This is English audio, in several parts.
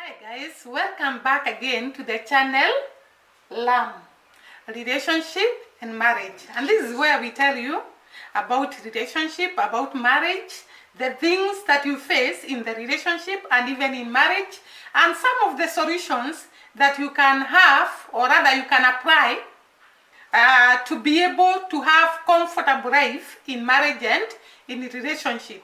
Hi guys, welcome back again to the channel Lam Relationship and Marriage. And this is where we tell you about relationship, about marriage, the things that you face in the relationship and even in marriage, and some of the solutions that you can have, or rather you can apply to be able to have comfortable life in marriage and in relationship.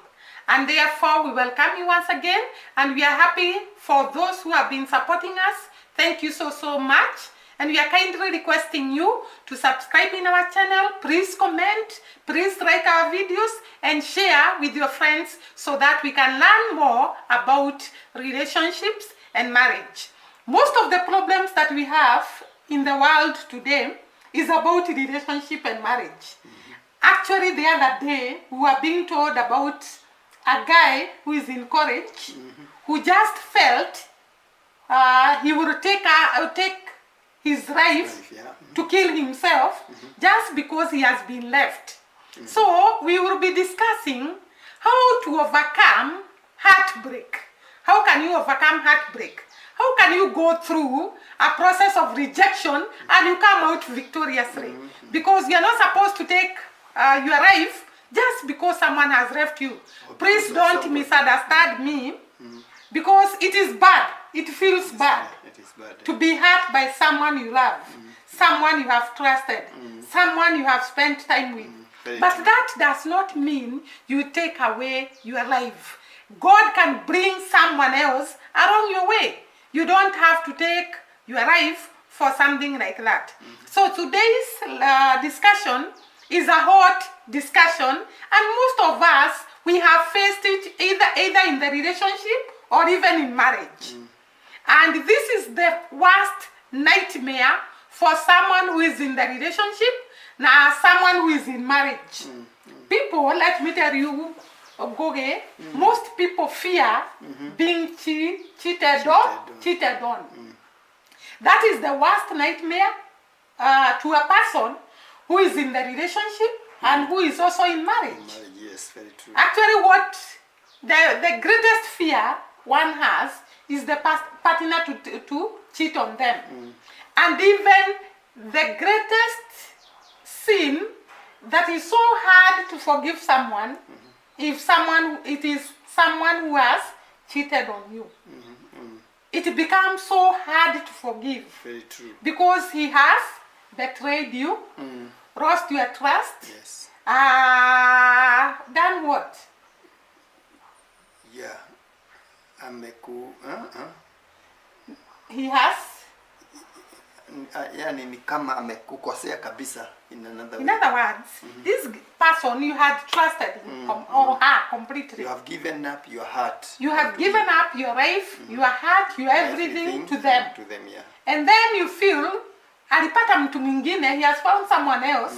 And therefore we welcome you once again, and we are happy for those who have been supporting us. Thank you so much, and we are kindly requesting you to subscribe in our channel. Please comment, please like our videos and share with your friends so that we can learn more about relationships and marriage. Most of the problems that we have in the world today is about relationship and marriage. Actually, the other day we were being told about a guy who is in college who just felt he would take his life to kill himself just because he has been left. So we will be discussing how to overcome heartbreak. How can you overcome heartbreak? How can you go through a process of rejection and you come out victoriously? Because you are not supposed to take your life just because someone has left you. Please don't misunderstand me, because it is bad. It feels bad to be hurt by someone you love, someone you have trusted, someone you have spent time with. But that does not mean you take away your life. God can bring someone else along your way. You don't have to take your life for something like that. So today's discussion is a hot discussion, and most of us, we have faced it either in the relationship or even in marriage. And this is the worst nightmare for someone who is in the relationship, now someone who is in marriage. People, let me tell you, okay, most people fear being cheated on. That is the worst nightmare to a person who is in the relationship and who is also in marriage. Yes, very true. Actually, what the greatest fear one has is the partner to cheat on them. And even the greatest sin that is so hard to forgive someone, it is someone who has cheated on you. It becomes so hard to forgive. Very true. Because he has betrayed you, lost your trust, Yes. Done what? Yeah. He has. Yani ni kama amekukosea kabisa in another way. In other words, this person you had trusted him or her completely. You have given up your heart. You have given up your life, your heart, your everything to them. To them, yeah. And then you feel alipata mtu mwingine, he has found someone else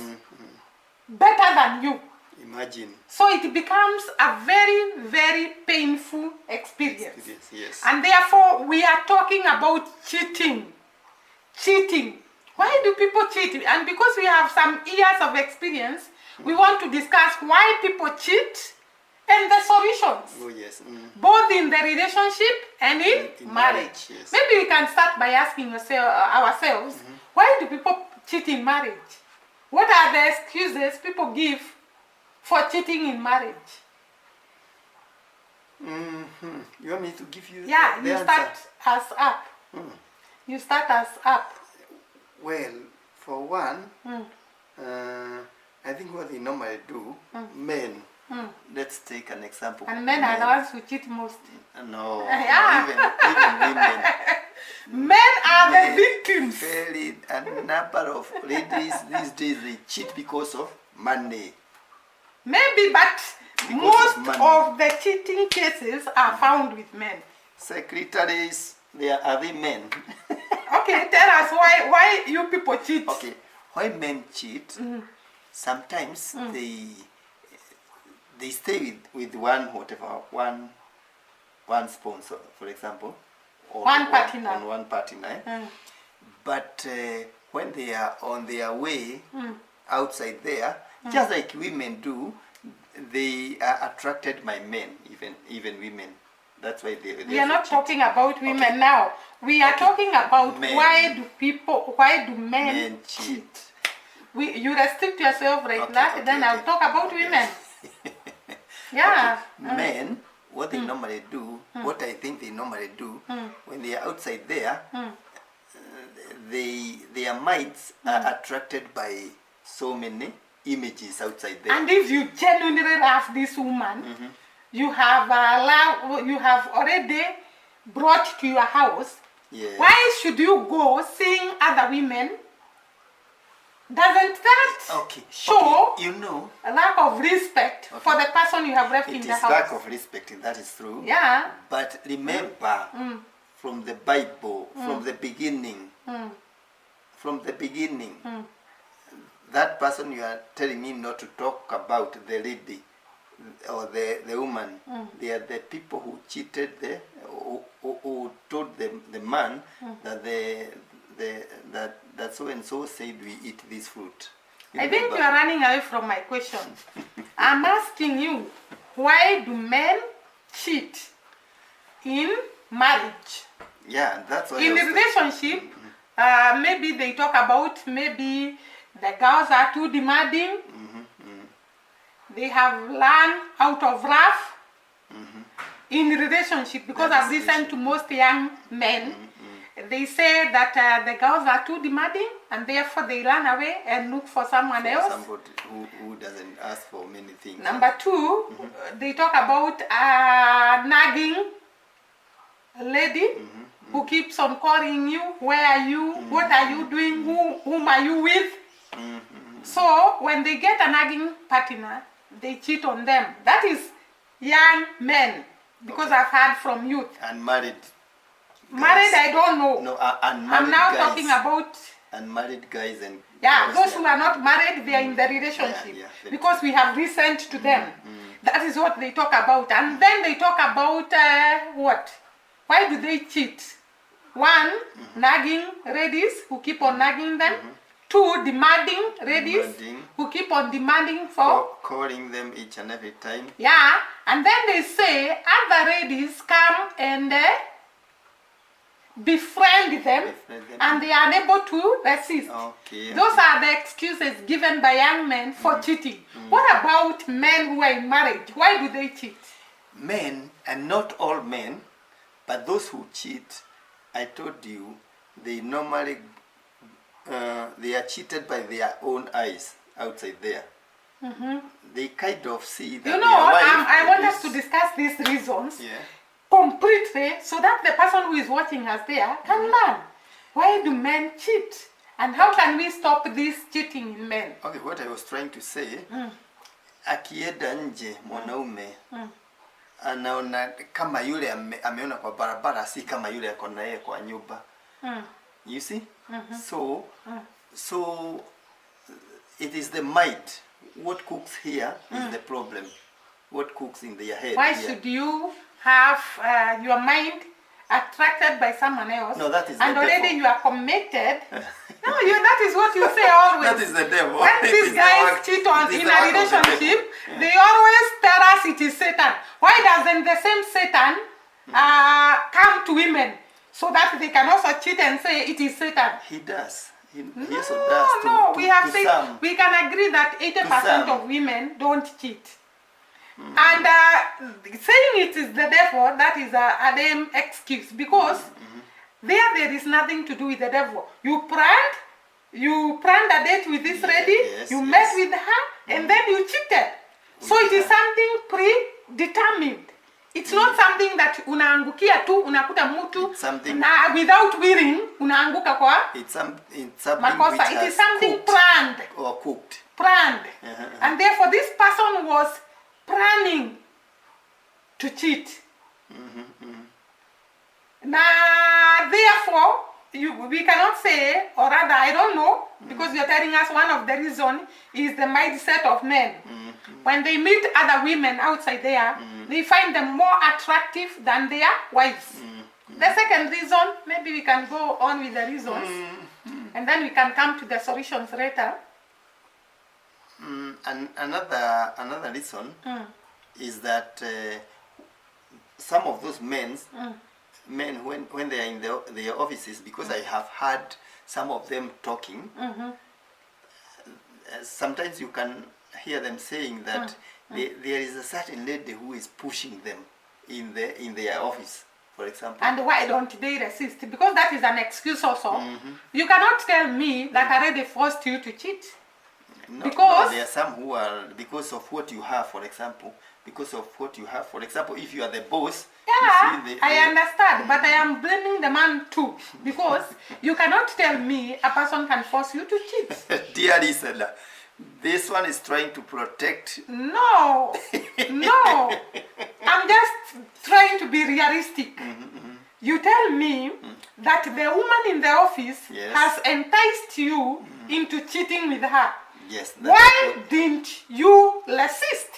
better than you. Imagine. So it becomes a very painful experience. Yes. And therefore we are talking about cheating. Why do people cheat? And because we have some years of experience, we want to discuss why people cheat and the solutions. Oh yes. Both in the relationship and in marriage. Yes. Maybe we can start by asking ourselves, why do people cheat in marriage? What are the excuses people give for cheating in marriage? You want me to give you Yeah, the you answer? start us up. You start us up. Well, for one, I think what they normally do, men, let's take an example. And men are the ones who cheat most. No, Yeah. even women. Men are the victims. A number of ladies these days, they cheat because of money. Maybe, but Because most of money. of the cheating cases are found with men. Secretaries, they are the men. Okay, tell us why you people cheat. Okay, why men cheat? Sometimes they stay with one sponsor, for example, or One partner. on one partner. But when they are on their way outside there, just like women do, they are attracted by men, even women. That's why they We are not cheat. talking about women Okay. now. We are talking about Men. why do men Men cheat? cheat. You restrict yourself right Okay, now, okay, then I'll okay. talk about Okay. women. Yeah. Okay. Men, what they normally do, what I think they normally do, when they are outside there, their minds are attracted by so many images outside there. And if you genuinely love this woman, you have already brought to your house. Yes. Why should you go seeing other women? Doesn't that Okay. show Okay. You know, a lack of respect for the person you have left in it the is house? lack of respect, that is true. Yeah. But remember, from the Bible, from the beginning, that person you are telling me not to talk about, the lady or the woman, they are the people who cheated who told the man that that so and so said we eat this fruit. I think you are running away from my question. I'm asking you, why do men cheat in marriage? Yeah, that's what In a relationship, maybe they talk about maybe the girls are too demanding. They have learned out of rough in relationship, because I've listened to most young men. They say that the girls are too demanding, and therefore they run away and look for someone else. Somebody who doesn't ask for many things. Number two, they talk about a nagging lady who keeps on calling you, where are you, what are you doing, whom are you with? So when they get a nagging partner, they cheat on them. That is young men, because I've heard from youth. And married. Married, I don't know. No, unmarried I'm now guys. talking about Unmarried guys and yeah, girls, those who are not married, they are in the relationship, because we have listened to them. That is what they talk about. And then they talk about what? Why do they cheat? One, nagging ladies who keep on nagging them. Two, demanding ladies who keep on demanding for. Calling them each and every time. Yeah, and then they say other ladies come and befriend them, and they are unable to resist. Okay. Those are the excuses given by young men for cheating. What about men who are in marriage? Why do they cheat? Men, and not all men, but those who cheat, I told you, they normally they are cheated by their own eyes outside there. They kind of see that. You know, I want us to discuss these reasons completely, so that the person who is watching us there can learn. Why do men cheat? And how can we stop this cheating in men? Okay, what I was trying to say, akienda nje mwanaume anaona kama yule ameona kwa barabara, si kama yule ako na yeye kwa nyumba. You see? So it is the mind. What cooks here is the problem. What cooks in their head. Why should you have your mind attracted by someone else? No, that is and the already devil. You are committed. No, that is what you say always. That is the devil. When these guys cheat in a relationship, they always tell us it is Satan. Why doesn't the same Satan come to women, so that they can also cheat and say it is Satan? He does. He also does. No, we have said some. we can agree that 80% of women don't cheat. And saying it is the devil, that is a damn excuse, because there is nothing to do with the devil. You planned a date with this lady, you met with her, and then you cheated. So it is something predetermined. It's not something that unaangukia tu, unakuta mtu na without willing unaanguka kwa it's something makosa. It is something planned or cooked. And therefore this person was planning to cheat. Now, therefore, we cannot say, or rather, I don't know, because you're telling us one of the reasons is the mindset of men. When they meet other women outside there, they find them more attractive than their wives. The second reason, maybe we can go on with the reasons, and then we can come to the solutions later. And another reason is that some of those men when they are in their offices, because I have heard some of them talking. Sometimes you can hear them saying that there is a certain lady who is pushing them in their office, for example. And why don't they resist? Because that is an excuse also. You cannot tell me that I already forced you to cheat. No, because there are some who are, because of what you have, for example. If you are the boss, yeah, you see I understand, but I am blaming the man too, because you cannot tell me a person can force you to cheat. Dear listener, this one is trying to protect. No, no, I'm just trying to be realistic. You tell me that the woman in the office has enticed you into cheating with her. Yes. Why didn't you resist?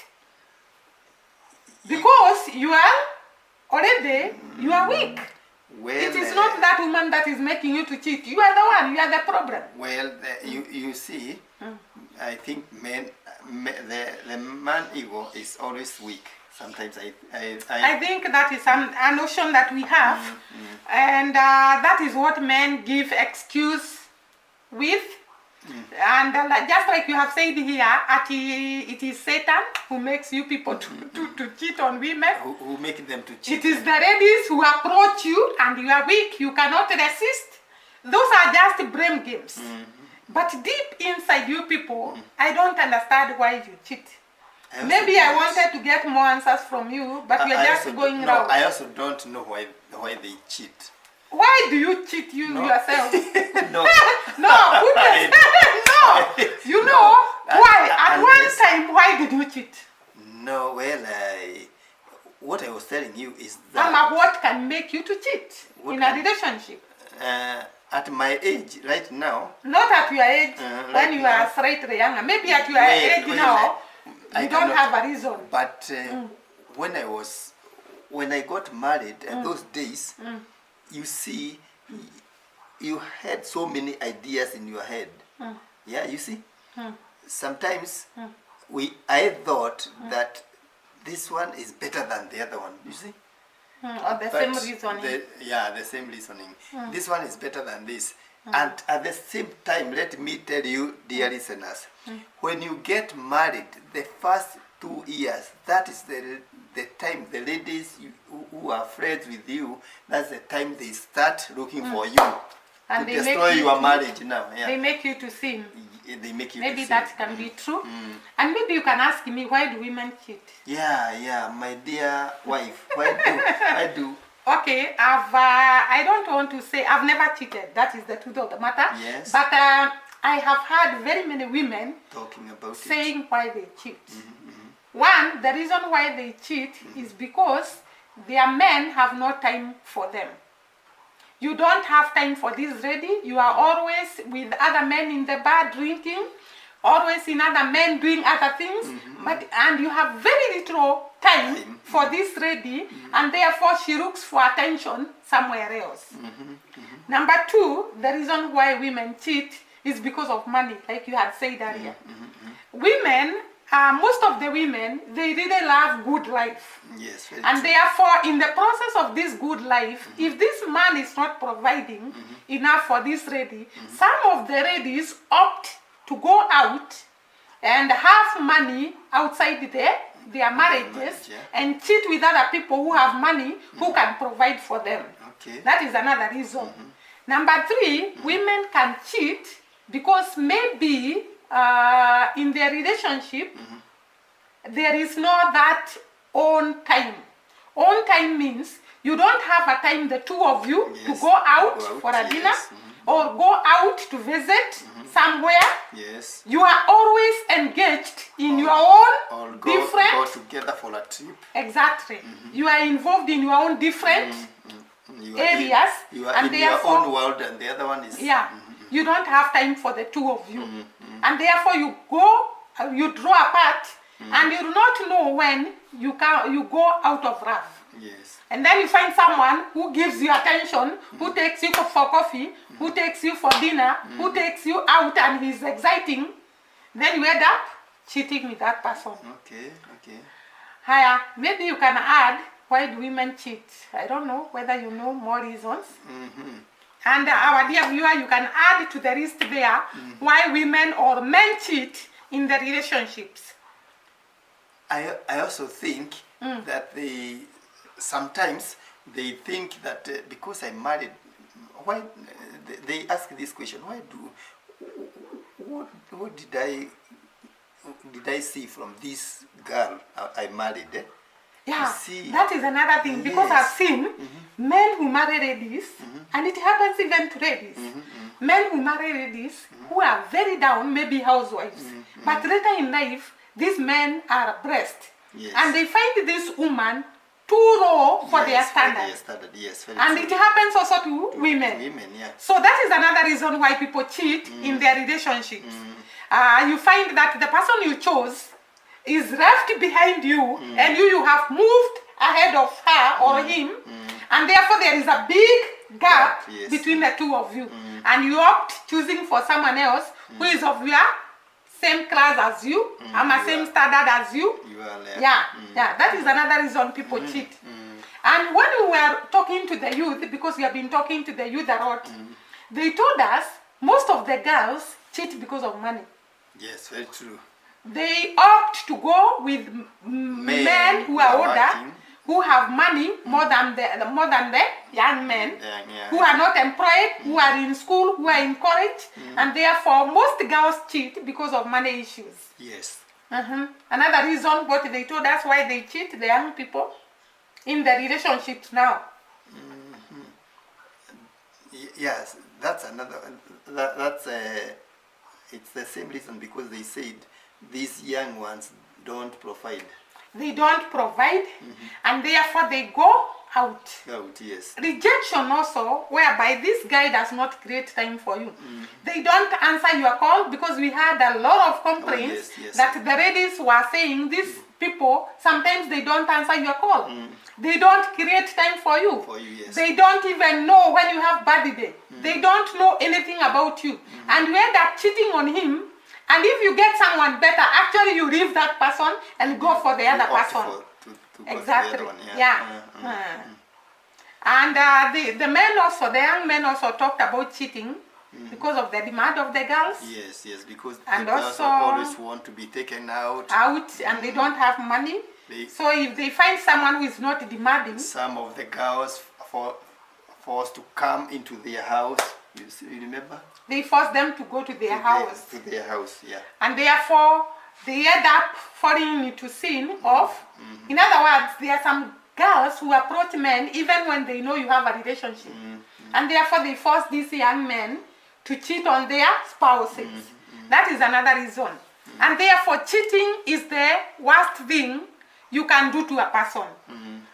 Because you are already, you are weak. Well, it is not that woman that is making you to cheat. You are the one, you are the problem. Well, you see, I think the man ego is always weak. Sometimes I think that is a notion that we have, and that is what men give excuse with. And just like you have said here, it is Satan who makes you people to cheat on women. Who make them to cheat. It is the ladies who approach you and you are weak, you cannot resist. Those are just brain games. But deep inside you people, I don't understand why you cheat. Maybe I wanted to get more answers from you, but you are just going around. I also don't know why they cheat. Why do you cheat yourself? No. No, goodness. No. You know why? At one time, why did you cheat? No, well, what I was telling you is that... Mama, what can make you to cheat in a relationship? At my age right now... Not at your age, when you are slightly younger. Maybe at your age now, you don't have a reason. But when I got married, those days... You see, you had so many ideas in your head. Yeah, you see? Sometimes I thought that this one is better than the other one, you see? Or the same reasoning. The same reasoning. This one is better than this. And at the same time, let me tell you, dear listeners, when you get married, the first 2 years, that is the time the ladies who are friends with you, that's the time they start looking for you and to destroy your marriage now. Yeah. They make you to sin. They make you maybe to sin. That can be true. And maybe you can ask me, why do women cheat? Yeah, my dear wife, why do? Okay, I don't want to say, I've never cheated. That is the truth of the matter. Yes. But I have heard very many women talking about saying why they cheat. One, the reason why they cheat is because their men have no time for them. You don't have time for this lady. You are always with other men in the bar drinking, always in other men doing other things, and you have very little time for this lady, and therefore she looks for attention somewhere else. Number two, the reason why women cheat is because of money, like you had said earlier. Women, most of the women, they really love good life. Yes, and therefore, in the process of this good life, if this man is not providing enough for this lady, some of the ladies opt to go out and have money outside their marriages and cheat with other people who have money, who can provide for them. Okay. That is another reason. Number three, women can cheat because maybe in their relationship, there is no that own time. Own time means you don't have a time, the two of you, to go out for a dinner or go out to visit somewhere. Yes. You are always engaged in your own or different... go together for a trip. Exactly. You are involved in your own different areas. You are in your own world and the other one is... Yeah. You don't have time for the two of you. And therefore you draw apart, and you do not know when you go out of love. Yes. And then you find someone who gives you attention, who takes you for coffee, who takes you for dinner, who takes you out, and he's exciting. Then you end up cheating with that person. Okay. Haya, maybe you can add Why do women cheat? I don't know whether you know more reasons. And our dear viewer, you can add to the list there why women or men cheat in the relationships. I also think that sometimes they think that because I'm married, why they ask this question? What did I see from this girl I married? Yeah, See, that is another thing, because yes. I've seen men who marry ladies, and it happens even to ladies. Men who marry ladies who are very down, maybe housewives, but later in life, these men are blessed. Yes. And they find this woman too low for their standards. Yes, and true. it happens also to women. Yeah. So that is another reason why people cheat in their relationships. You find that the person you chose is left behind you, and you have moved ahead of her or him, and therefore there is a big gap Yes. between the two of you, and you opt choosing for someone else who is of your same class as you, same standard as you. You are left. Yeah, that is another reason people cheat. And when we were talking to the youth, because we have been talking to the youth a lot, they told us most of the girls cheat because of money. Yes, very true. They opt to go with men who are older, working, who have money more than the young men, who are not employed, who are in school, who are in college, and therefore most girls cheat because of money issues. Yes. Another reason what they told us why they cheat, the young people, in the relationships now. Yes, that's another. It's the same reason, because they said these young ones don't provide. They don't provide, and therefore they go out. Yes. Rejection also, whereby this guy does not create time for you. They don't answer your call, because we had a lot of complaints that the ladies were saying these people, sometimes they don't answer your call. They don't create time for you. Yes. They don't even know when you have birthday. They don't know anything about you. And you end up cheating on him. And if you get someone better, actually you leave that person and go for the other person. Exactly. And the men also, the young men also talked about cheating because of the demand of the girls. Yes, because and the girls also always want to be taken out. And they don't have money. So if they find someone who is not demanding. Some of the girls forced to come into their house. You remember? They force them to go to their house. To their house, yeah. And therefore, they end up falling into sin of, in other words, there are some girls who approach men even when they know you have a relationship. And therefore, they force these young men to cheat on their spouses. That is another reason. And therefore, cheating is the worst thing you can do to a person.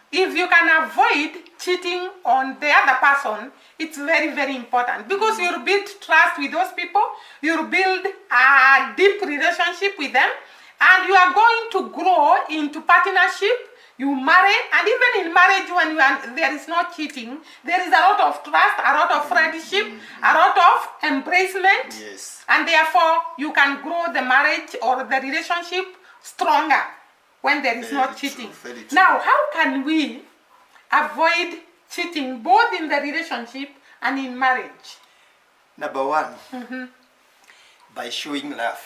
If you can avoid cheating on the other person, it's very, very important, because you'll build trust with those people, you'll build a deep relationship with them, and you are going to grow into partnership. You marry, and even in marriage, when there is no cheating, there is a lot of trust, a lot of friendship, a lot of embracement, and therefore you can grow the marriage or the relationship stronger when there is no cheating. Now, how can we avoid cheating both in the relationship and in marriage? Number one, by showing love.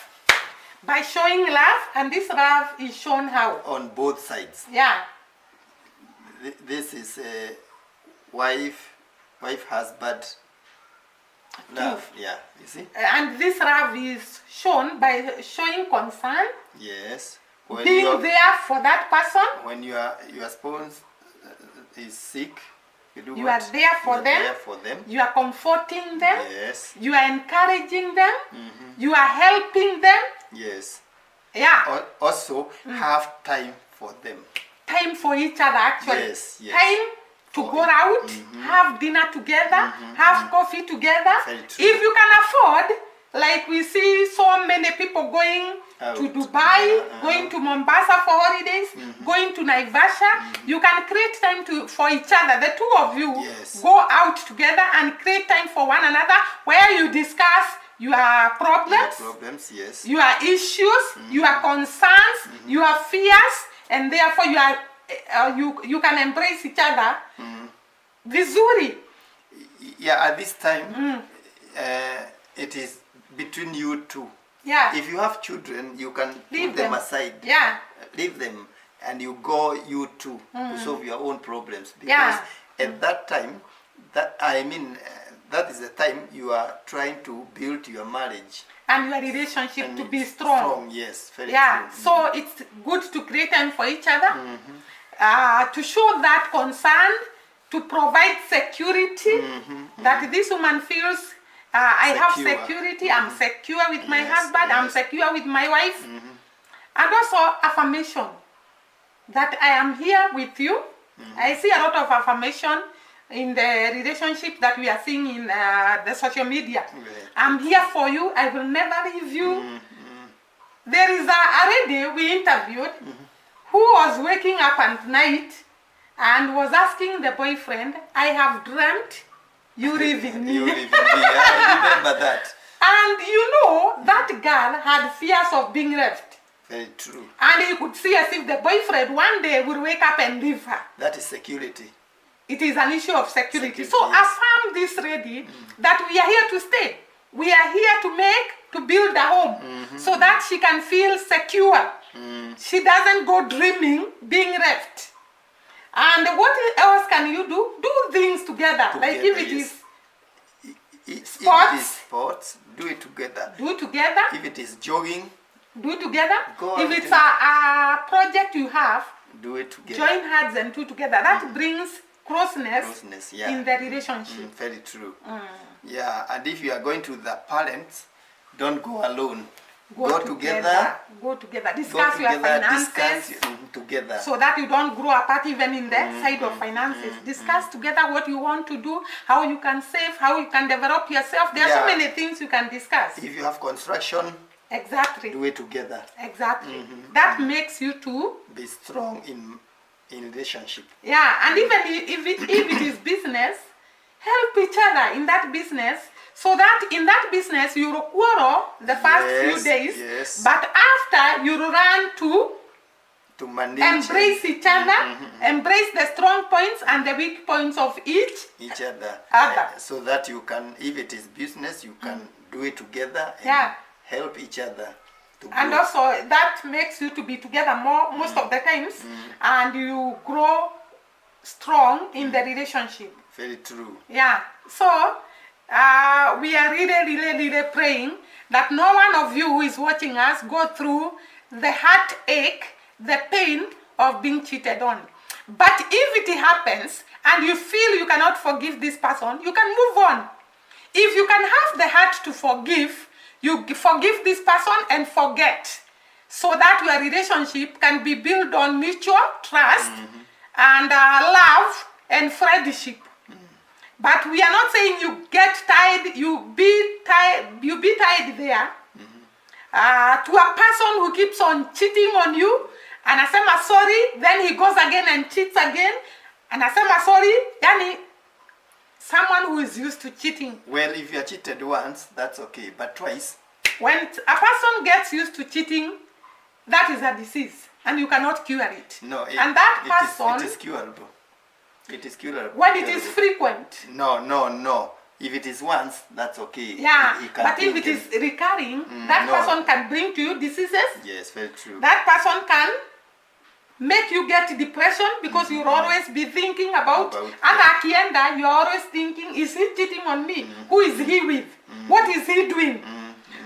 By showing love, and this love is shown how? On both sides. Yeah. This is wife, husband love. Yeah, you see? And this love is shown by showing concern. Yes. Being there for that person. When your spouse is sick, you are there for them. You are comforting them. Yes. You are encouraging them. You are helping them. Yes. Yeah. Also, have time for them. Time for each other, actually. Yes. Time to go out, have dinner together, have coffee together. If you can afford, like we see so many people going to Dubai, going to Mombasa for holidays, going to Naivasha, you can create time for each other. The two of you go out together and create time for one another, where you discuss your problems, your issues, your concerns, your fears, and therefore you are you can embrace each other vizuri. Yeah, at this time, it is between you two. Yeah. If you have children, you can Leave put them them. aside. Yeah. Leave them, and you go you two to solve your own problems. Because Yeah. at that time, that is the time you are trying to build your marriage. And your relationship And to be it's strong. Yes, very Yeah. true. So it's good to create time for each other, to show that concern, to provide security, that this woman feels I have Secure. security, I'm secure with my Yes, husband, I'm yes. secure with my wife. And also affirmation, that I am here with you. I see a lot of affirmation in the relationship that we are seeing in the social media. Right. I'm here for you, I will never leave you. There is a lady we interviewed who was waking up at night and was asking the boyfriend, I have dreamt you leaving me. You live in me. I remember that. And you know, that girl had fears of being left. Very true. And you could see as if the boyfriend one day will wake up and leave her. That is security. It is an issue of security. Security, So yes. affirm this lady that we are here to stay. We are here to build a home so that she can feel secure. She doesn't go dreaming being left. And what else can you do? Do things together. Like if it yes. is If it is sports, do it together. do together, If it is jogging, do together. Go If out it's and- a project you have, do it together. join hands and do together. That brings closeness, Closeness, yeah. in the relationship. Very true. Yeah, and if you are going to the parents, don't go alone. Go together. Go together. Go Discuss your together, finances. discuss together. So that you don't grow apart even in the side of finances. Discuss together what you want to do, how you can save, how you can develop yourself. There are so Yeah. many things you can discuss. If you have construction, Exactly. do it together. Exactly. That makes you to, Be strong in relationship. yeah, and even if it is business, help each other in that business, so that in that business you will quarrel the first few Yes, days, yes. but after you run To manage embrace each other, embrace the strong points and the weak points of each other. Other. So that you can, if it is business, you can do it together and Yeah. help each other to and grow. also that makes you to be together most of the times, and you grow strong in the relationship. Very true. Yeah. So we are really praying that no one of you who is watching us go through the heartache, the pain of being cheated on. But if it happens and you feel you cannot forgive this person, you can move on. If you can have the heart to forgive, you forgive this person and forget, so that your relationship can be built on mutual trust and love and friendship. But we are not saying you get tired, you be tied there to a person who keeps on cheating on you, and anasema sorry, then he goes again and cheats again, and anasema sorry, yani someone who is used to cheating. Well, if you are cheated once, that's okay, but twice, When a person gets used to cheating, that is a disease, and you cannot cure it. no. And that person, it is curable. It is curable. when it is frequent, No. If it is once, that's okay. yeah. He can But if think it is recurring, that no. person can bring to you diseases. Yes, very true. That person can make you get depression because you'll always be thinking about, and at the end you're always thinking, is he cheating on me? Who is he with? What is he doing?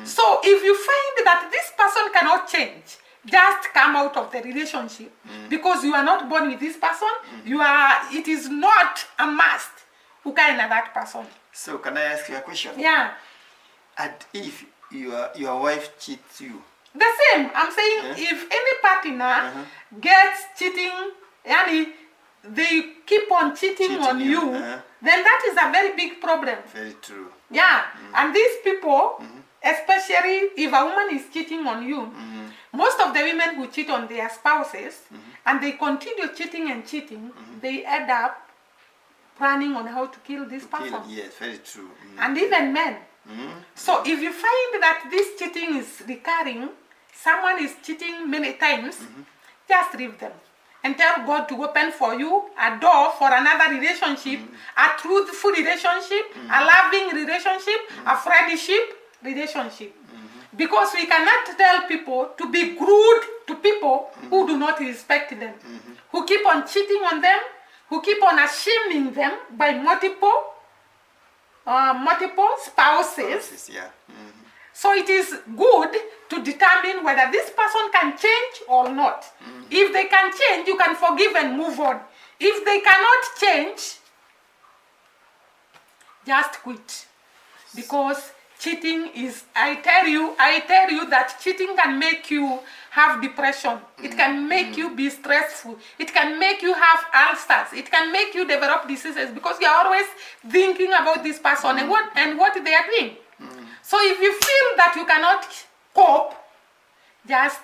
So if you find that this person cannot change, just come out of the relationship, because you are not born with this person. It is not a must who can that person. So can I ask you a question? Yeah. And if your wife cheats you, The same. I'm saying if any partner gets cheating, yani they keep on cheating on you, then that is a very big problem. very true. Yeah. And these people, especially if a woman is cheating on you, most of the women who cheat on their spouses and they continue cheating and cheating, they end up planning on how to kill this person. Yes, very true. And even men. So if you find that this cheating is recurring, someone is cheating many times, just leave them and tell God to open for you a door for another relationship, a truthful relationship, a loving relationship, a friendship relationship. Because we cannot tell people to be rude to people who do not respect them, who keep on cheating on them, who keep on shaming them by multiple spouses. Yeah. So it is good to determine whether this person can change or not. If they can change, you can forgive and move on. If they cannot change, just quit. Because cheating is, I tell you that cheating can make you have depression. It can make you be stressful. It can make you have ulcers. It can make you develop diseases because you are always thinking about this person and what they are doing. So if you feel that you cannot cope, just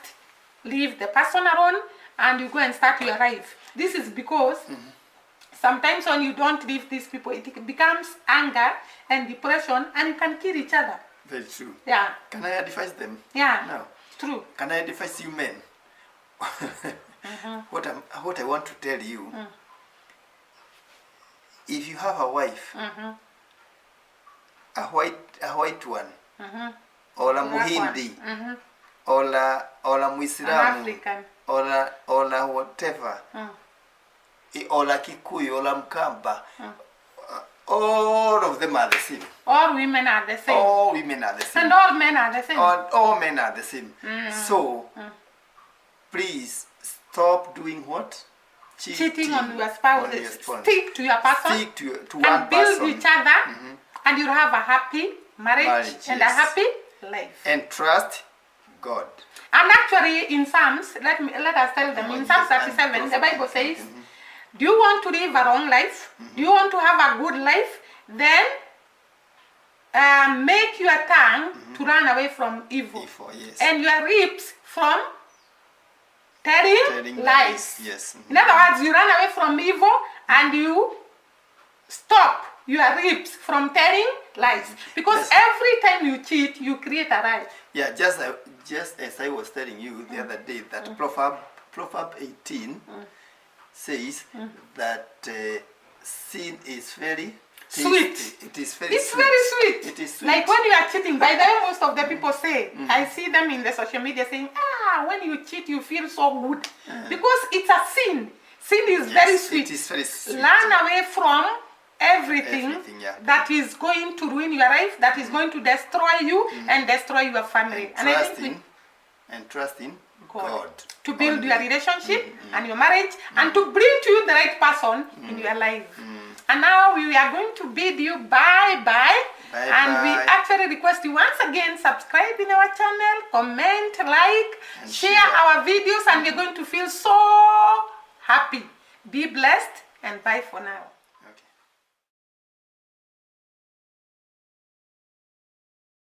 leave the person alone and you go and start your life. This is because sometimes when you don't leave these people, it becomes anger and depression, and you can kill each other. Very true. Yeah. Can I advise them? Yeah. No. True. Can I advise you men? What I want to tell you, if you have a wife, a white one, or a Muhindi, or a Muislamu, African, or a whatever, or a Kikuyu, or a Mkamba, all of them are the same. all women are the same. All women are the same. And all men are the same. All men are the same. So, please stop doing what? Cheating on your spouse. on your spouse. Stick to your person. Stick to one and build person. each other, and you'll have a happy marriage and a yes. happy life. And trust God. And actually, in Psalms, let us tell them, in Psalms 37, the Bible says, do you want to live a long life? Do you want to have a good life? Then make your tongue to run away from evil. Yes. And your lips from telling lies. Yes. In other words, you run away from evil and you stop your lips from telling lies. Because every time you cheat, you create a lie. Yeah, just as I was telling you the other day, that Proverb 18 says that sin is very sweet. It is very It's sweet. very sweet. It is sweet. Like when you are cheating, by the way, most of the people say, I see them in the social media saying, when you cheat, you feel so good. Because it's a sin. Sin is very sweet. It is very sweet. Learn away from everything that is going to ruin your life, that is going to destroy you and destroy your family. And trust in God. To build your relationship and your marriage and to bring to you the right person in your life. And now we are going to bid you bye-bye. And we actually request you once again, subscribe in our channel, comment, like, and share our videos, and we're going to feel so happy. Be blessed and bye for now. Okay.